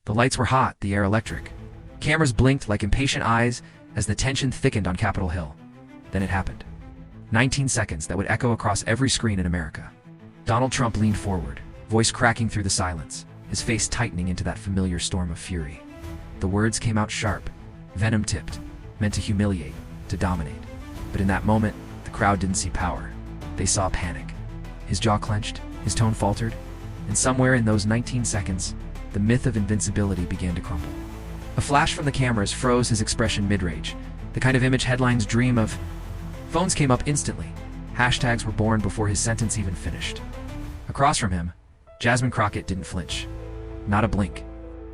The lights were hot, the air electric. Cameras blinked like impatient eyes as the tension thickened on Capitol Hill. Then it happened. 19 seconds that would echo across every screen in America. Donald Trump leaned forward, voice cracking through the silence, his face tightening into that familiar storm of fury. The words came out sharp, venom-tipped, meant to humiliate, to dominate. But in that moment, the crowd didn't see power. They saw panic. His jaw clenched, his tone faltered, and somewhere in those 19 seconds, the myth of invincibility began to crumble. A flash from the cameras froze his expression mid-rage, the kind of image headlines dream of. Phones came up instantly. Hashtags were born before his sentence even finished. Across from him, Jasmine Crockett didn't flinch. Not a blink.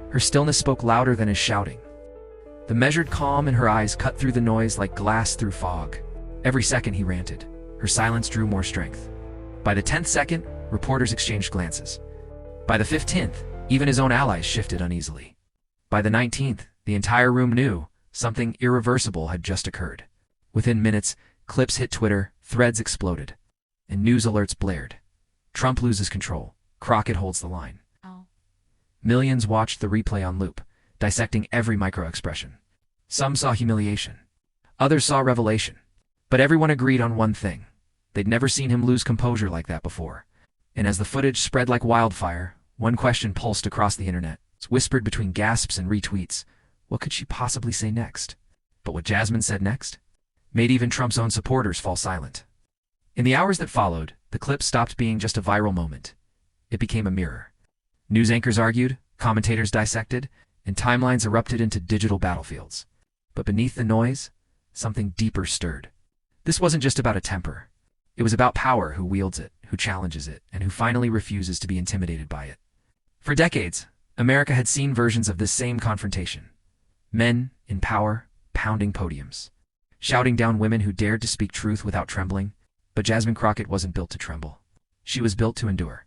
Her stillness spoke louder than his shouting. The measured calm in her eyes cut through the noise like glass through fog. Every second he ranted, her silence drew more strength. By the 10th second, reporters exchanged glances. By the 15th, even his own allies shifted uneasily. By the 19th, the entire room knew something irreversible had just occurred. Within minutes, clips hit Twitter, threads exploded, and news alerts blared. Trump loses control. Crockett holds the line. Millions watched the replay on loop, dissecting every micro-expression. Some saw humiliation. Others saw revelation. But everyone agreed on one thing. They'd never seen him lose composure like that before. And as the footage spread like wildfire, one question pulsed across the internet, whispered between gasps and retweets. What could she possibly say next? But what Jasmine said next made even Trump's own supporters fall silent. In the hours that followed, the clip stopped being just a viral moment. It became a mirror. News anchors argued, commentators dissected, and timelines erupted into digital battlefields. But beneath the noise, something deeper stirred. This wasn't just about a temper. It was about power, who wields it, who challenges it, and who finally refuses to be intimidated by it. For decades, America had seen versions of this same confrontation. Men, in power, pounding podiums, shouting down women who dared to speak truth without trembling. But Jasmine Crockett wasn't built to tremble. She was built to endure.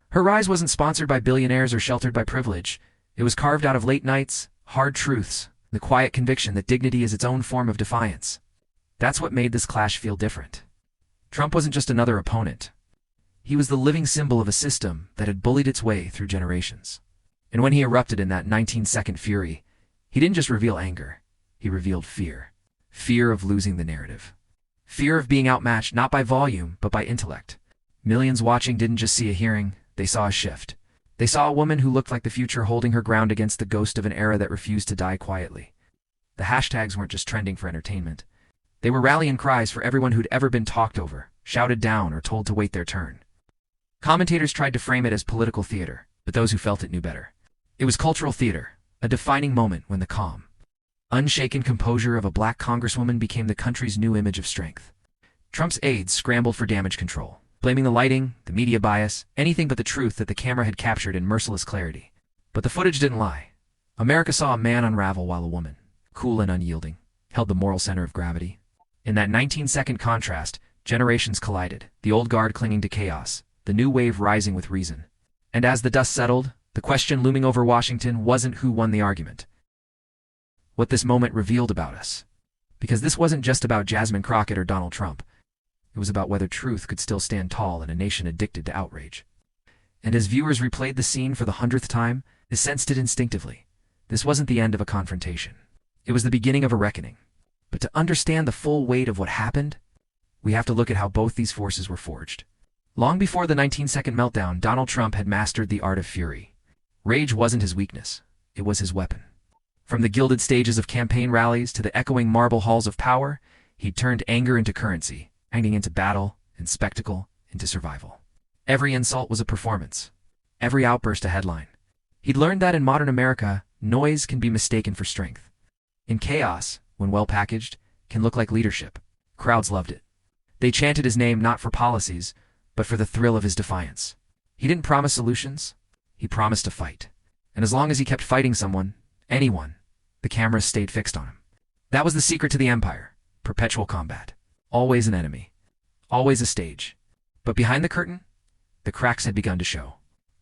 Her rise wasn't sponsored by billionaires or sheltered by privilege. It was carved out of late nights, hard truths, the quiet conviction that dignity is its own form of defiance. That's what made this clash feel different. Trump wasn't just another opponent. He was the living symbol of a system that had bullied its way through generations. And when he erupted in that 19-second fury, he didn't just reveal anger. He revealed fear. Fear of losing the narrative. Fear of being outmatched not by volume, but by intellect. Millions watching didn't just see a hearing, they saw a shift. They saw a woman who looked like the future holding her ground against the ghost of an era that refused to die quietly. The hashtags weren't just trending for entertainment. They were rallying cries for everyone who'd ever been talked over, shouted down, or told to wait their turn. Commentators tried to frame it as political theater, but those who felt it knew better. It was cultural theater, a defining moment when the calm, unshaken composure of a black congresswoman became the country's new image of strength. Trump's aides scrambled for damage control, blaming the lighting, the media bias, anything but the truth that the camera had captured in merciless clarity. But the footage didn't lie. America saw a man unravel while a woman, cool and unyielding, held the moral center of gravity. In that 19-second contrast, generations collided, the old guard clinging to chaos, the new wave rising with reason. And as the dust settled, the question looming over Washington wasn't who won the argument. What this moment revealed about us. Because this wasn't just about Jasmine Crockett or Donald Trump. It was about whether truth could still stand tall in a nation addicted to outrage. And as viewers replayed the scene for the 100th time, they sensed it instinctively. This wasn't the end of a confrontation. It was the beginning of a reckoning. But to understand the full weight of what happened, we have to look at how both these forces were forged. Long before the 19-second meltdown, Donald Trump had mastered the art of fury. Rage wasn't his weakness. It was his weapon. From the gilded stages of campaign rallies to the echoing marble halls of power, he'd turned anger into currency, hanging into battle and spectacle into survival. Every insult was a performance. Every outburst a headline. He'd learned that in modern America, noise can be mistaken for strength. In chaos, when well packaged, can look like leadership. Crowds loved it. They chanted his name not for policies, but for the thrill of his defiance. He didn't promise solutions. He promised to fight. And as long as he kept fighting someone, anyone, the cameras stayed fixed on him. That was the secret to the empire. Perpetual combat. Always an enemy. Always a stage. But behind the curtain, the cracks had begun to show.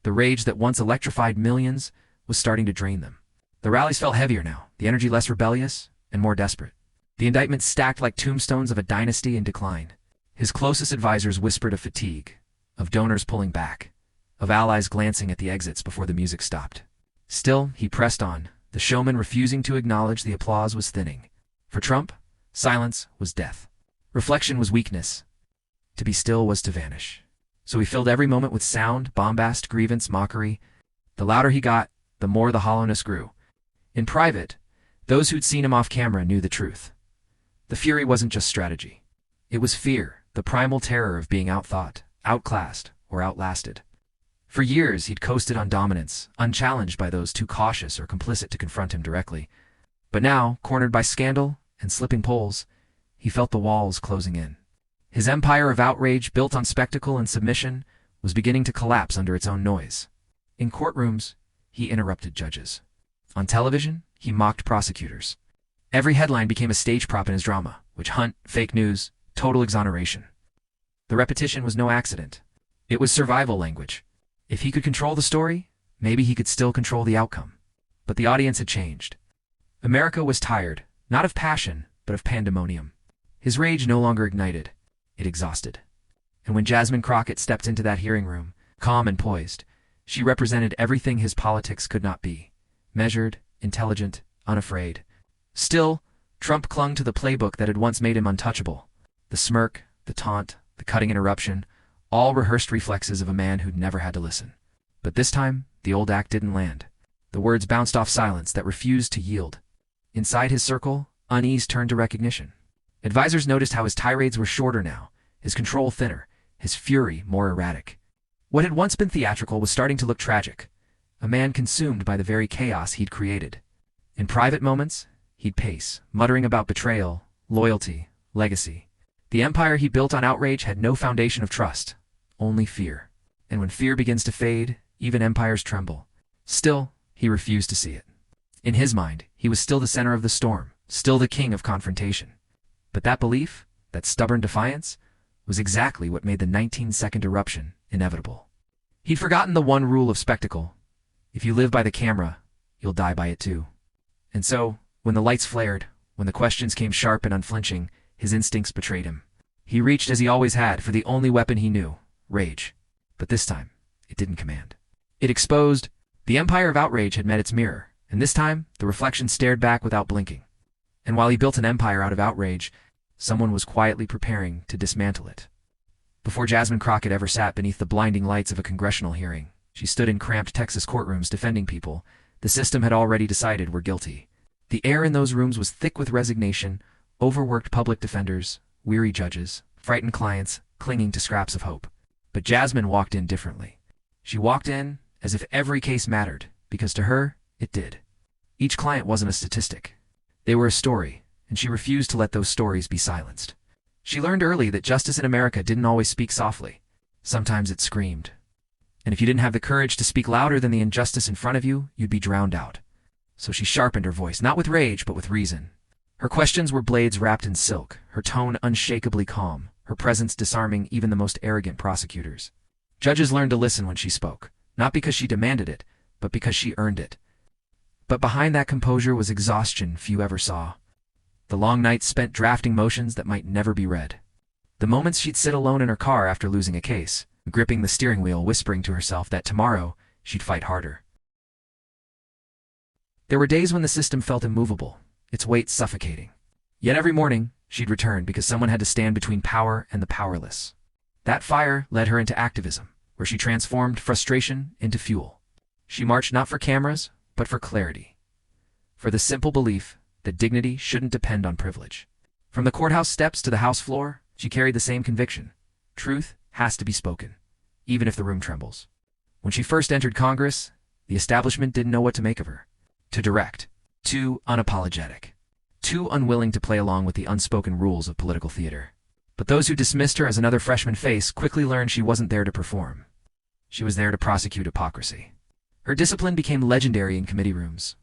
The rage that once electrified millions was starting to drain them. The rallies felt heavier now, the energy less rebellious and more desperate. The indictments stacked like tombstones of a dynasty in decline. His closest advisors whispered of fatigue, of donors pulling back, of allies glancing at the exits before the music stopped. Still, he pressed on, the showman refusing to acknowledge the applause was thinning. For Trump, silence was death. Reflection was weakness. To be still was to vanish. So he filled every moment with sound, bombast, grievance, mockery. The louder he got, the more the hollowness grew. In private, those who'd seen him off camera knew the truth. The fury wasn't just strategy. It was fear, the primal terror of being outthought, outclassed, or outlasted. For years, he'd coasted on dominance, unchallenged by those too cautious or complicit to confront him directly. But now, cornered by scandal and slipping polls, he felt the walls closing in. His empire of outrage, built on spectacle and submission, was beginning to collapse under its own noise. In courtrooms, he interrupted judges. On television, he mocked prosecutors. Every headline became a stage prop in his drama: witch hunt, fake news, total exoneration. The repetition was no accident. It was survival language. If he could control the story, maybe he could still control the outcome. But the audience had changed. America was tired, not of passion, but of pandemonium. His rage no longer ignited. It exhausted. And when Jasmine Crockett stepped into that hearing room, calm and poised, she represented everything his politics could not be: measured, intelligent, unafraid. Still, Trump clung to the playbook that had once made him untouchable. The smirk, the taunt, the cutting interruption, all rehearsed reflexes of a man who'd never had to listen. But this time, the old act didn't land. The words bounced off silence that refused to yield. Inside his circle, unease turned to recognition. Advisors noticed how his tirades were shorter now, his control thinner, his fury more erratic. What had once been theatrical was starting to look tragic. A man consumed by the very chaos he'd created. In private moments, he'd pace, muttering about betrayal, loyalty, legacy. The empire he built on outrage had no foundation of trust, only fear. And when fear begins to fade, even empires tremble. Still, he refused to see it. In his mind, he was still the center of the storm, still the king of confrontation. But that belief, that stubborn defiance, was exactly what made the 19-second eruption inevitable. He'd forgotten the one rule of spectacle: if you live by the camera, you'll die by it too. And so, when the lights flared, when the questions came sharp and unflinching, his instincts betrayed him. He reached, as he always had, for the only weapon he knew: rage. But this time, it didn't command. It exposed. The empire of outrage had met its mirror, and this time, the reflection stared back without blinking. And while he built an empire out of outrage, someone was quietly preparing to dismantle it. Before Jasmine Crockett ever sat beneath the blinding lights of a congressional hearing, she stood in cramped Texas courtrooms defending people the system had already decided were guilty. The air in those rooms was thick with resignation, overworked public defenders, weary judges, frightened clients clinging to scraps of hope. But Jasmine walked in differently. She walked in as if every case mattered, because to her, it did. Each client wasn't a statistic. They were a story, and she refused to let those stories be silenced. She learned early that justice in America didn't always speak softly. Sometimes it screamed. And if you didn't have the courage to speak louder than the injustice in front of you, you'd be drowned out. So she sharpened her voice, not with rage, but with reason. Her questions were blades wrapped in silk, her tone unshakably calm, her presence disarming even the most arrogant prosecutors. Judges learned to listen when she spoke, not because she demanded it, but because she earned it. But behind that composure was exhaustion few ever saw. The long nights spent drafting motions that might never be read. The moments she'd sit alone in her car after losing a case, gripping the steering wheel, whispering to herself that tomorrow she'd fight harder. There were days when the system felt immovable, its weight suffocating. Yet every morning, she'd return because someone had to stand between power and the powerless. That fire led her into activism, where she transformed frustration into fuel. She marched not for cameras, but for clarity. For the simple belief that dignity shouldn't depend on privilege. From the courthouse steps to the House floor, she carried the same conviction: truth has to be spoken, even if the room trembles. When she first entered Congress, the establishment didn't know what to make of her. Too direct, too unapologetic, too unwilling to play along with the unspoken rules of political theater. But those who dismissed her as another freshman face quickly learned she wasn't there to perform. She was there to prosecute hypocrisy. Her discipline became legendary in committee rooms.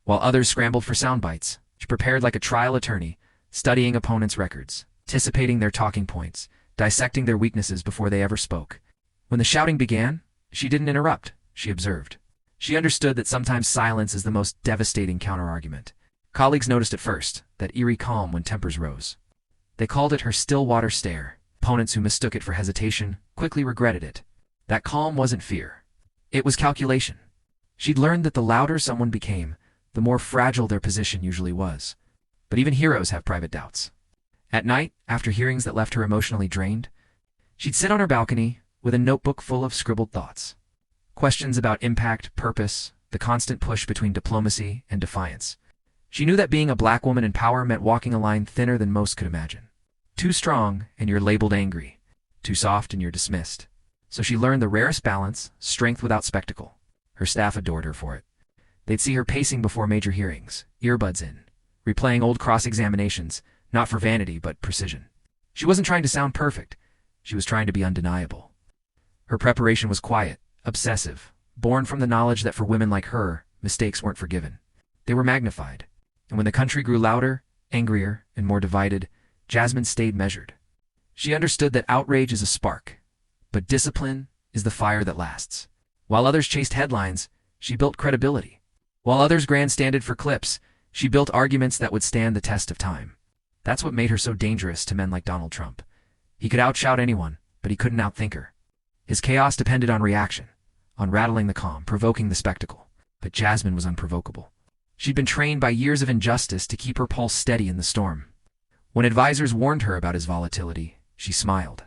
While others scrambled for sound bites, she prepared like a trial attorney, studying opponents' records, anticipating their talking points, dissecting their weaknesses before they ever spoke. When the shouting began, she didn't interrupt, she observed. She understood that sometimes silence is the most devastating counterargument. Colleagues noticed at first, that eerie calm when tempers rose. They called it her still water stare. Opponents who mistook it for hesitation quickly regretted it. That calm wasn't fear. It was calculation. She'd learned that the louder someone became, the more fragile their position usually was. But even heroes have private doubts. At night, after hearings that left her emotionally drained, she'd sit on her balcony with a notebook full of scribbled thoughts. Questions about impact, purpose, the constant push between diplomacy and defiance. She knew that being a black woman in power meant walking a line thinner than most could imagine. Too strong, and you're labeled angry. Too soft, and you're dismissed. So she learned the rarest balance, strength without spectacle. Her staff adored her for it. They'd see her pacing before major hearings, earbuds in, replaying old cross-examinations, not for vanity but precision. She wasn't trying to sound perfect. She was trying to be undeniable. Her preparation was quiet, obsessive, born from the knowledge that for women like her, mistakes weren't forgiven. They were magnified. And when the country grew louder, angrier, and more divided, Jasmine stayed measured. She understood that outrage is a spark, but discipline is the fire that lasts. While others chased headlines, she built credibility. While others grandstanded for clips, she built arguments that would stand the test of time. That's what made her so dangerous to men like Donald Trump. He could outshout anyone, but he couldn't outthink her. His chaos depended on reaction, on rattling the calm, provoking the spectacle. But Jasmine was unprovocable. She'd been trained by years of injustice to keep her pulse steady in the storm. When advisors warned her about his volatility, she smiled.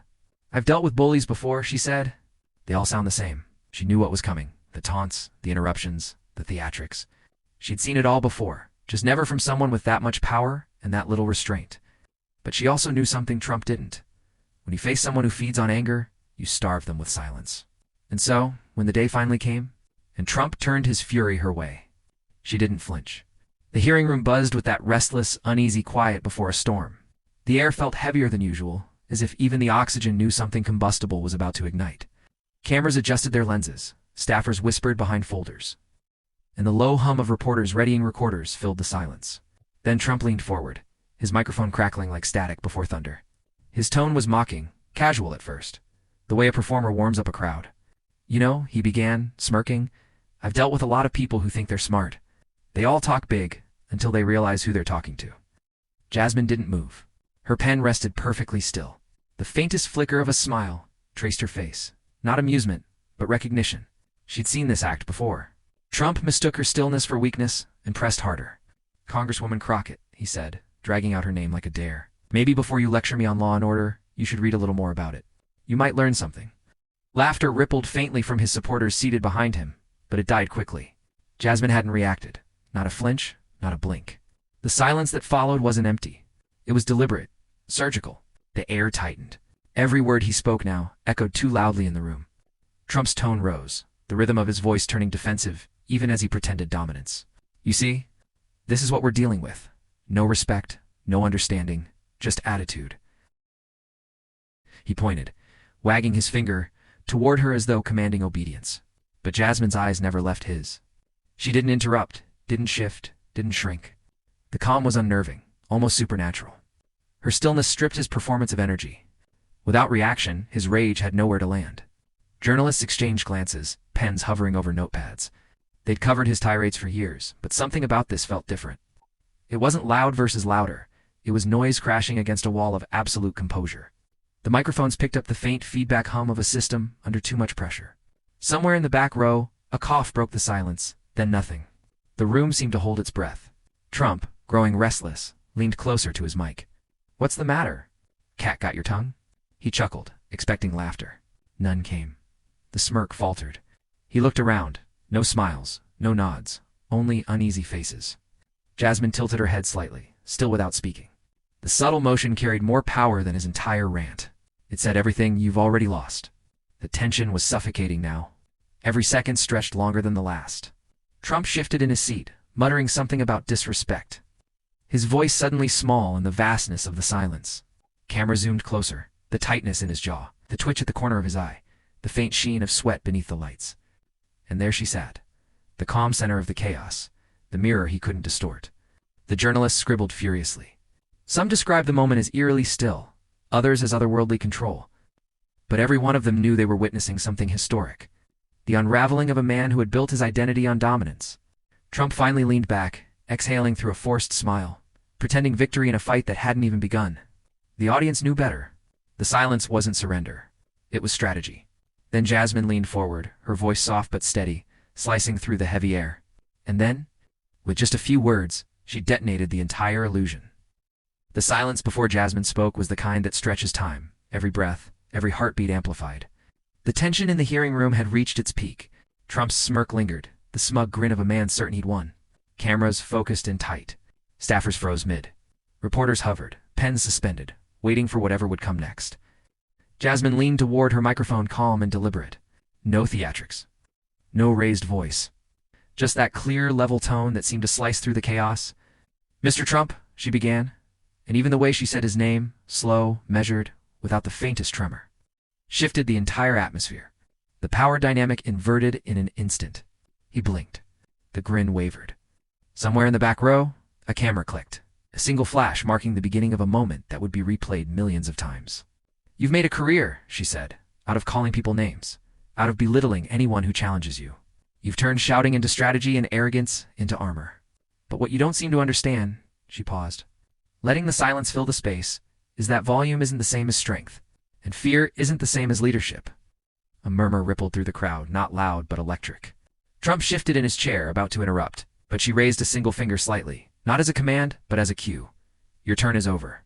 "I've dealt with bullies before," she said. They all sound the same. She knew what was coming. The taunts, the interruptions, the theatrics. She'd seen it all before, just never from someone with that much power and that little restraint. But she also knew something Trump didn't. When you face someone who feeds on anger, you starve them with silence. And so, when the day finally came, and Trump turned his fury her way, she didn't flinch. The hearing room buzzed with that restless, uneasy quiet before a storm. The air felt heavier than usual, as if even the oxygen knew something combustible was about to ignite. Cameras adjusted their lenses, staffers whispered behind folders, and the low hum of reporters readying recorders filled the silence. Then Trump leaned forward, his microphone crackling like static before thunder. His tone was mocking, casual at first, the way a performer warms up a crowd. "You know," he began, smirking, "I've dealt with a lot of people who think they're smart. They all talk big, until they realize who they're talking to." Jasmine didn't move. Her pen rested perfectly still. The faintest flicker of a smile traced her face. Not amusement, but recognition. She'd seen this act before. Trump mistook her stillness for weakness and pressed harder. "Congresswoman Crockett," he said, dragging out her name like a dare. "Maybe before you lecture me on law and order, you should read a little more about it. You might learn something." Laughter rippled faintly from his supporters seated behind him, but it died quickly. Jasmine hadn't reacted. Not a flinch, not a blink. The silence that followed wasn't empty. It was deliberate, surgical. The air tightened. Every word he spoke now echoed too loudly in the room. Trump's tone rose, the rhythm of his voice turning defensive, even as he pretended dominance. "You see, this is what we're dealing with. No respect, no understanding, just attitude." He pointed, wagging his finger toward her as though commanding obedience. But Jasmine's eyes never left his. She didn't interrupt, didn't shift, didn't shrink. The calm was unnerving, almost supernatural. Her stillness stripped his performance of energy. Without reaction, his rage had nowhere to land. Journalists exchanged glances, pens hovering over notepads. They'd covered his tirades for years, but something about this felt different. It wasn't loud versus louder. It was noise crashing against a wall of absolute composure. The microphones picked up the faint feedback hum of a system under too much pressure. Somewhere in the back row, a cough broke the silence, then nothing. The room seemed to hold its breath. Trump, growing restless, leaned closer to his mic. "What's the matter? Cat got your tongue?" He chuckled, expecting laughter. None came. The smirk faltered. He looked around. No smiles, no nods, only uneasy faces. Jasmine tilted her head slightly, still without speaking. The subtle motion carried more power than his entire rant. It said everything you've already lost. The tension was suffocating now. Every second stretched longer than the last. Trump shifted in his seat, muttering something about disrespect. His voice suddenly small in the vastness of the silence. Camera zoomed closer, the tightness in his jaw, the twitch at the corner of his eye, the faint sheen of sweat beneath the lights. And there she sat, the calm center of the chaos, the mirror he couldn't distort. The journalists scribbled furiously. Some described the moment as eerily still, others as otherworldly control. But every one of them knew they were witnessing something historic. The unraveling of a man who had built his identity on dominance. Trump finally leaned back, exhaling through a forced smile, pretending victory in a fight that hadn't even begun. The audience knew better. The silence wasn't surrender. It was strategy. Then Jasmine leaned forward, her voice soft but steady, slicing through the heavy air. And then, with just a few words, she detonated the entire illusion. The silence before Jasmine spoke was the kind that stretches time, every breath, every heartbeat amplified. The tension in the hearing room had reached its peak. Trump's smirk lingered, the smug grin of a man certain he'd won. Cameras focused in tight. Staffers froze mid. Reporters hovered, pens suspended, waiting for whatever would come next. Jasmine leaned toward her microphone, calm and deliberate. No theatrics. No raised voice. Just that clear, level tone that seemed to slice through the chaos. "Mr. Trump," she began, and even the way she said his name, slow, measured, without the faintest tremor, shifted the entire atmosphere. The power dynamic inverted in an instant. He blinked. The grin wavered. Somewhere in the back row, a camera clicked, a single flash marking the beginning of a moment that would be replayed millions of times. "You've made a career," she said, "out of calling people names, out of belittling anyone who challenges you. You've turned shouting into strategy and arrogance into armor. But what you don't seem to understand," she paused, letting the silence fill the space, "is that volume isn't the same as strength, and fear isn't the same as leadership." A murmur rippled through the crowd, not loud but electric. Trump shifted in his chair, about to interrupt, but she raised a single finger slightly, not as a command, but as a cue. "Your turn is over."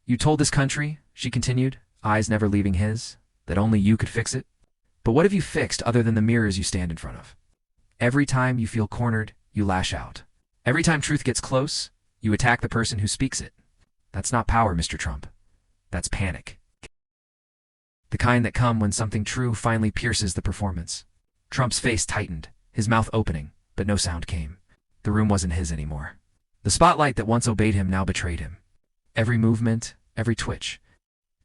"You told this country," she continued, eyes never leaving his, "that only you could fix it. But what have you fixed other than the mirrors you stand in front of? Every time you feel cornered, you lash out. Every time truth gets close, you attack the person who speaks it. That's not power, Mr. Trump. That's panic. The kind that come when something true finally pierces the performance." Trump's face tightened, his mouth opening, but no sound came. The room wasn't his anymore. The spotlight that once obeyed him now betrayed him. Every movement, every twitch,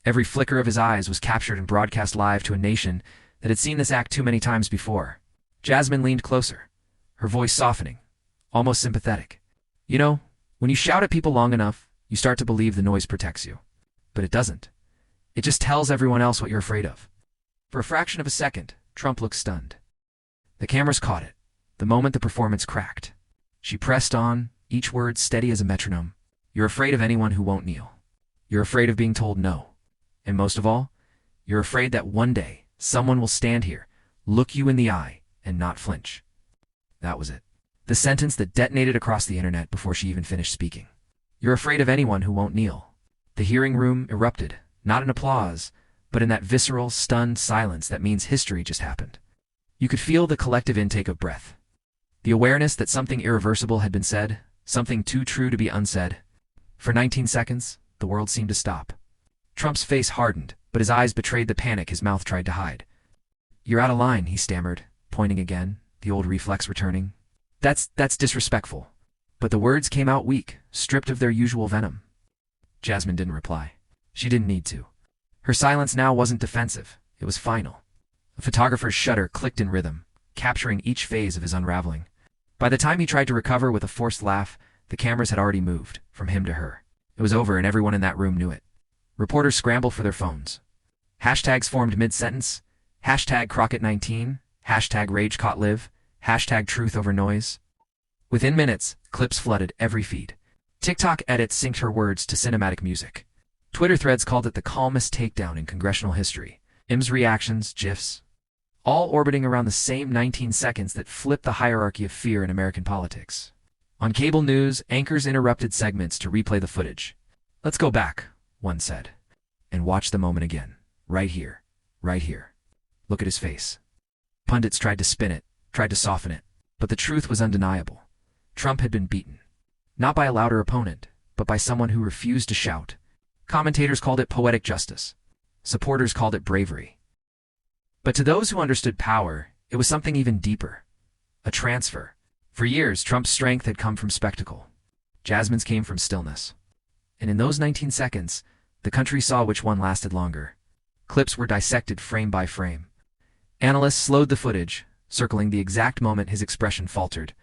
every flicker of his eyes was captured and broadcast live to a nation that had seen this act too many times before. Jasmine leaned closer, her voice softening, almost sympathetic. "You know, when you shout at people long enough, you start to believe the noise protects you. But it doesn't. It just tells everyone else what you're afraid of." For a fraction of a second, Trump looked stunned. The cameras caught it, the moment the performance cracked. She pressed on, each word steady as a metronome. "You're afraid of anyone who won't kneel. You're afraid of being told no. And most of all, you're afraid that one day, someone will stand here, look you in the eye, and not flinch." That was it. The sentence that detonated across the internet before she even finished speaking. "You're afraid of anyone who won't kneel." The hearing room erupted, not in applause, but in that visceral, stunned silence that means history just happened. You could feel the collective intake of breath. The awareness that something irreversible had been said, something too true to be unsaid. For 19 seconds, the world seemed to stop. Trump's face hardened, but his eyes betrayed the panic his mouth tried to hide. "You're out of line," he stammered, pointing again, the old reflex returning. That's disrespectful." But the words came out weak, stripped of their usual venom. Jasmine didn't reply. She didn't need to. Her silence now wasn't defensive, it was final. A photographer's shutter clicked in rhythm, capturing each phase of his unraveling. By the time he tried to recover with a forced laugh, the cameras had already moved, from him to her. It was over and everyone in that room knew it. Reporters scrambled for their phones. Hashtags formed mid-sentence. Hashtag Crockett19, hashtag RageCaughtLive, hashtag Truth Over Noise. Within minutes, clips flooded every feed. TikTok edits synced her words to cinematic music. Twitter threads called it the calmest takedown in congressional history. IM's reactions, GIFs, all orbiting around the same 19 seconds that flipped the hierarchy of fear in American politics. On cable news, anchors interrupted segments to replay the footage. "Let's go back," one said, "and watch the moment again. Right here. Right here. Look at his face." Pundits tried to spin it, tried to soften it, but the truth was undeniable. Trump had been beaten. Not by a louder opponent, but by someone who refused to shout. Commentators called it poetic justice. Supporters called it bravery. But to those who understood power, it was something even deeper. A transfer. For years, Trump's strength had come from spectacle. Jasmine's came from stillness. And in those 19 seconds, the country saw which one lasted longer. Clips were dissected frame by frame. Analysts slowed the footage, circling the exact moment his expression faltered.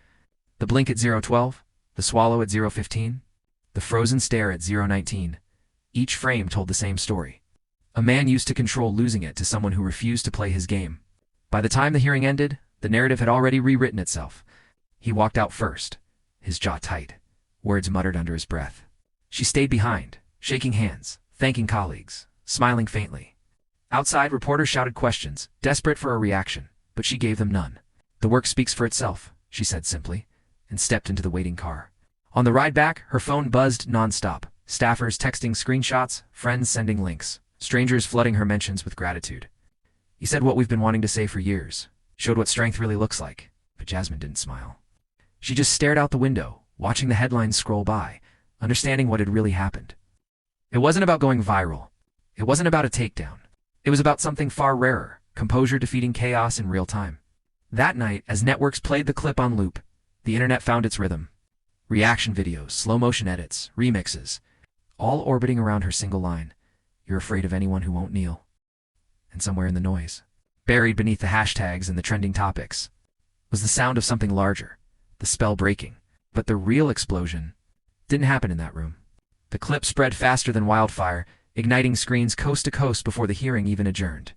The blink at 0:12, the swallow at 0:15, the frozen stare at 0:19. Each frame told the same story. A man used to control losing it to someone who refused to play his game. By the time the hearing ended, the narrative had already rewritten itself. He walked out first, his jaw tight, words muttered under his breath. She stayed behind, shaking hands, thanking colleagues, smiling faintly. Outside, reporters shouted questions, desperate for a reaction, but she gave them none. "The work speaks for itself," she said simply, and stepped into the waiting car. On the ride back, her phone buzzed nonstop. Staffers texting screenshots, friends sending links, strangers flooding her mentions with gratitude. "He said what we've been wanting to say for years. Showed what strength really looks like." But Jasmine didn't smile. She just stared out the window, watching the headlines scroll by, understanding what had really happened. It wasn't about going viral. It wasn't about a takedown. It was about something far rarer, composure defeating chaos in real time. That night, as networks played the clip on loop, the internet found its rhythm. Reaction videos, slow-motion edits, remixes, all orbiting around her single line, "You're afraid of anyone who won't kneel." And somewhere in the noise, buried beneath the hashtags and the trending topics, was the sound of something larger, the spell breaking. But the real explosion didn't happen in that room. The clip spread faster than wildfire, igniting screens coast to coast before the hearing even adjourned.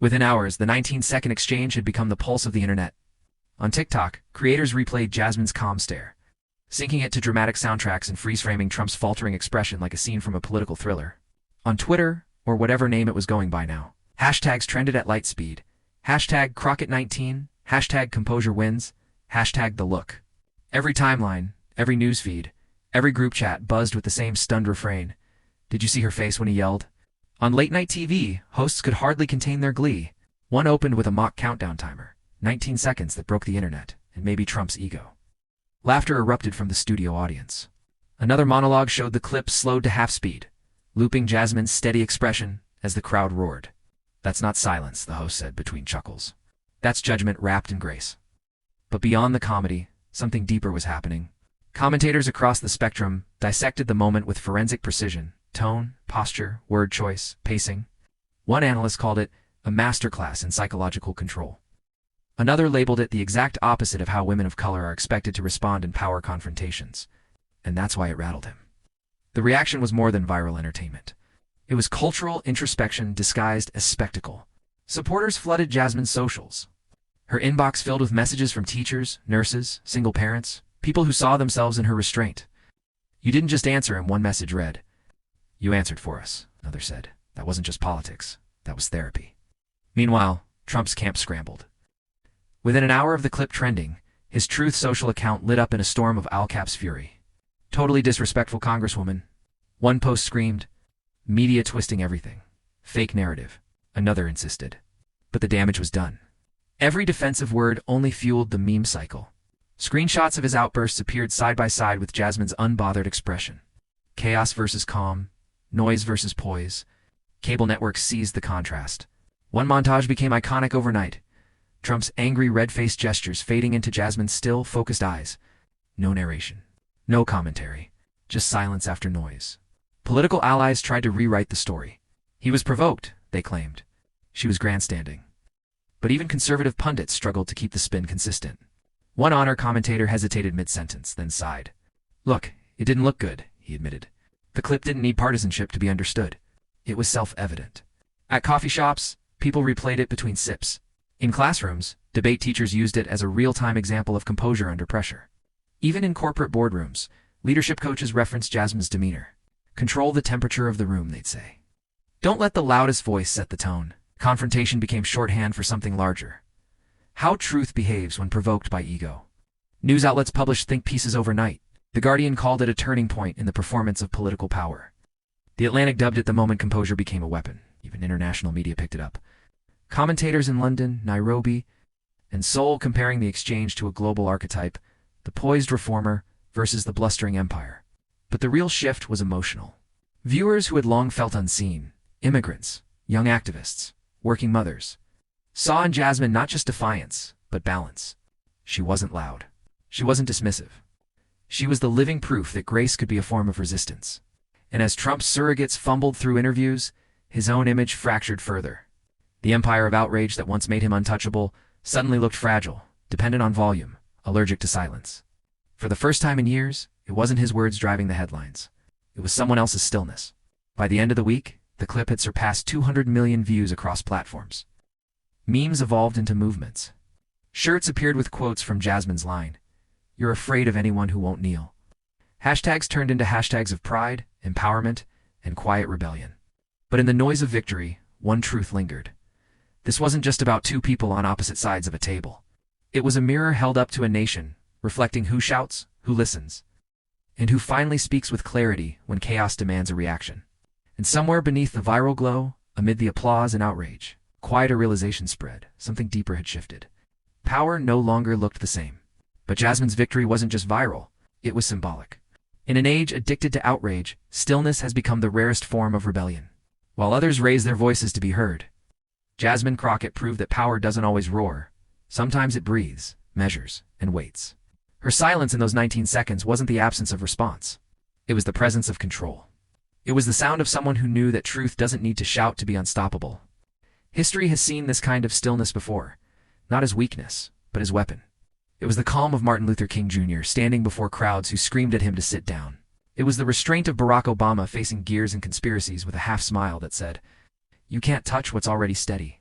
Within hours, the 19-second exchange had become the pulse of the internet. On TikTok, creators replayed Jasmine's calm stare, syncing it to dramatic soundtracks and freeze-framing Trump's faltering expression like a scene from a political thriller. On Twitter, or whatever name it was going by now, hashtags trended at light speed. Hashtag Crockett19, hashtag Composure wins, hashtag The Look. Every timeline, every newsfeed, every group chat buzzed with the same stunned refrain. "Did you see her face when he yelled?" On late-night TV, hosts could hardly contain their glee. One opened with a mock countdown timer, 19 seconds that broke the internet, and maybe Trump's ego. Laughter erupted from the studio audience. Another monologue showed the clip slowed to half-speed, looping Jasmine's steady expression as the crowd roared. "That's not silence," the host said between chuckles. "That's judgment wrapped in grace." But beyond the comedy, something deeper was happening. Commentators across the spectrum dissected the moment with forensic precision: tone, posture, word choice, pacing. One analyst called it a masterclass in psychological control. Another labeled it the exact opposite of how women of color are expected to respond in power confrontations. And that's why it rattled him. The reaction was more than viral entertainment. It was cultural introspection disguised as spectacle. Supporters flooded Jasmine's socials, her inbox filled with messages from teachers, nurses, single parents, people who saw themselves in her restraint. "You didn't just answer him," one message read. "You answered for us," another said. "That wasn't just politics. That was therapy." Meanwhile, Trump's camp scrambled. Within an hour of the clip trending, his Truth Social account lit up in a storm of all-caps fury. "Totally disrespectful Congresswoman." One post screamed. "Media twisting everything. Fake narrative," another insisted. But the damage was done. Every defensive word only fueled the meme cycle. Screenshots of his outbursts appeared side by side with Jasmine's unbothered expression. Chaos versus calm, noise versus poise. Cable networks seized the contrast. One montage became iconic overnight. Trump's angry red-faced gestures fading into Jasmine's still, focused eyes. No narration. No commentary. Just silence after noise. Political allies tried to rewrite the story. He was provoked, they claimed. She was grandstanding. But even conservative pundits struggled to keep the spin consistent. One honor commentator hesitated mid-sentence, then sighed. "Look, it didn't look good," he admitted. The clip didn't need partisanship to be understood. It was self-evident. At coffee shops, people replayed it between sips. In classrooms, debate teachers used it as a real-time example of composure under pressure. Even in corporate boardrooms, leadership coaches referenced Jasmine's demeanor. "Control the temperature of the room," they'd say. Don't let the loudest voice set the tone. Confrontation became shorthand for something larger. How truth behaves when provoked by ego. News outlets published think pieces overnight. The Guardian called it a turning point in the performance of political power. The Atlantic dubbed it the moment composure became a weapon. Even international media picked it up. Commentators in London, Nairobi, and Seoul comparing the exchange to a global archetype, the poised reformer versus the blustering empire. But the real shift was emotional. Viewers who had long felt unseen, immigrants, young activists, working mothers, saw in Jasmine not just defiance, but balance. She wasn't loud. She wasn't dismissive. She was the living proof that grace could be a form of resistance. And as Trump's surrogates fumbled through interviews, his own image fractured further. The empire of outrage that once made him untouchable suddenly looked fragile, dependent on volume, allergic to silence. For the first time in years, it wasn't his words driving the headlines. It was someone else's stillness. By the end of the week, the clip had surpassed 200 million views across platforms. Memes evolved into movements. Shirts appeared with quotes from Jasmine's line, "You're afraid of anyone who won't kneel." Hashtags turned into hashtags of pride, empowerment, and quiet rebellion. But in the noise of victory, one truth lingered. This wasn't just about two people on opposite sides of a table. It was a mirror held up to a nation, reflecting who shouts, who listens, and who finally speaks with clarity when chaos demands a reaction. And somewhere beneath the viral glow, amid the applause and outrage, quite a realization spread. Something deeper had shifted. Power no longer looked the same. But Jasmine's victory wasn't just viral, it was symbolic. In an age addicted to outrage, stillness has become the rarest form of rebellion. While others raise their voices to be heard, Jasmine Crockett proved that power doesn't always roar. Sometimes it breathes, measures, and waits. Her silence in those 19 seconds wasn't the absence of response. It was the presence of control. It was the sound of someone who knew that truth doesn't need to shout to be unstoppable. History has seen this kind of stillness before, not as weakness, but as weapon. It was the calm of Martin Luther King Jr. standing before crowds who screamed at him to sit down. It was the restraint of Barack Obama facing gears and conspiracies with a half smile that said, "You can't touch what's already steady."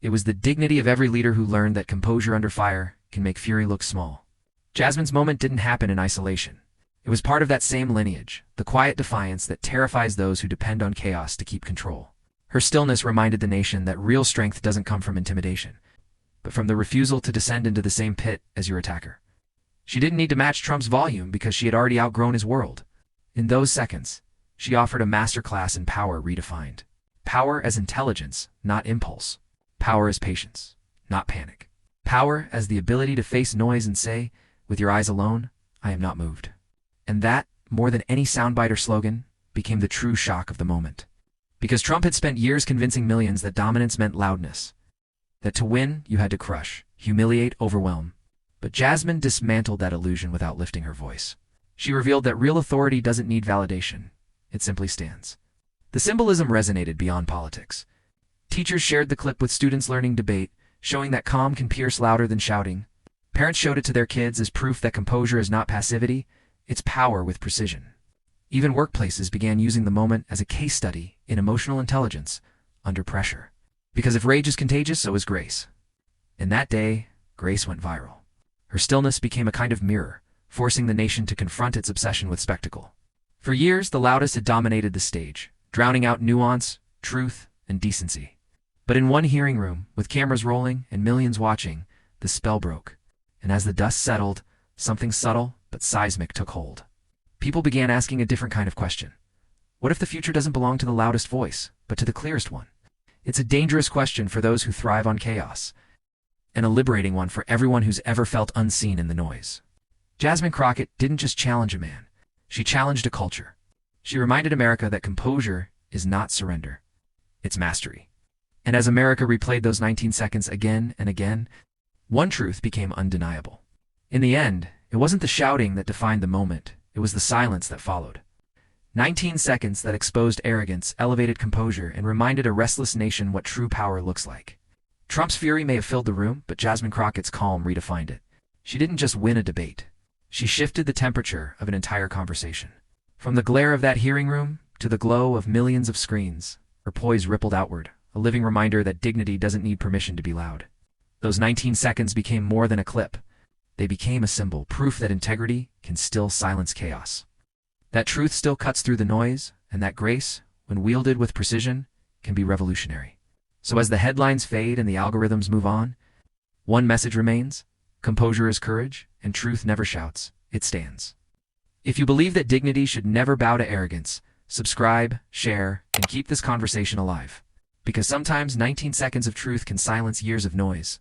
It was the dignity of every leader who learned that composure under fire can make fury look small. Jasmine's moment didn't happen in isolation. It was part of that same lineage, the quiet defiance that terrifies those who depend on chaos to keep control. Her stillness reminded the nation that real strength doesn't come from intimidation, but from the refusal to descend into the same pit as your attacker. She didn't need to match Trump's volume because she had already outgrown his world. In those seconds, she offered a masterclass in power redefined. Power as intelligence, not impulse. Power as patience, not panic. Power as the ability to face noise and say, with your eyes alone, I am not moved. And that, more than any soundbite or slogan, became the true shock of the moment. Because Trump had spent years convincing millions that dominance meant loudness, that to win, you had to crush, humiliate, overwhelm. But Jasmine dismantled that illusion without lifting her voice. She revealed that real authority doesn't need validation. It simply stands. The symbolism resonated beyond politics. Teachers shared the clip with students learning debate, showing that calm can pierce louder than shouting. Parents showed it to their kids as proof that composure is not passivity, it's power with precision. Even workplaces began using the moment as a case study in emotional intelligence under pressure. Because if rage is contagious, so is grace. And that day, Grace went viral. Her stillness became a kind of mirror, forcing the nation to confront its obsession with spectacle. For years, the loudest had dominated the stage, drowning out nuance, truth, and decency. But in one hearing room, with cameras rolling and millions watching, the spell broke. And as the dust settled, something subtle but seismic took hold. People began asking a different kind of question. What if the future doesn't belong to the loudest voice, but to the clearest one? It's a dangerous question for those who thrive on chaos, and a liberating one for everyone who's ever felt unseen in the noise. Jasmine Crockett didn't just challenge a man. She challenged a culture. She reminded America that composure is not surrender. It's mastery. And as America replayed those 19 seconds again and again, one truth became undeniable. In the end, it wasn't the shouting that defined the moment. It was the silence that followed. 19 seconds that exposed arrogance, elevated composure, and reminded a restless nation what true power looks like. Trump's fury may have filled the room, but Jasmine Crockett's calm redefined it. She didn't just win a debate. She shifted the temperature of an entire conversation. From the glare of that hearing room to the glow of millions of screens, her poise rippled outward, a living reminder that dignity doesn't need permission to be loud. Those 19 seconds became more than a clip. They became a symbol, proof that integrity can still silence chaos. That truth still cuts through the noise, and that grace, when wielded with precision, can be revolutionary. So as the headlines fade and the algorithms move on, one message remains: composure is courage, and truth never shouts, it stands. If you believe that dignity should never bow to arrogance, subscribe, share, and keep this conversation alive. Because sometimes 19 seconds of truth can silence years of noise.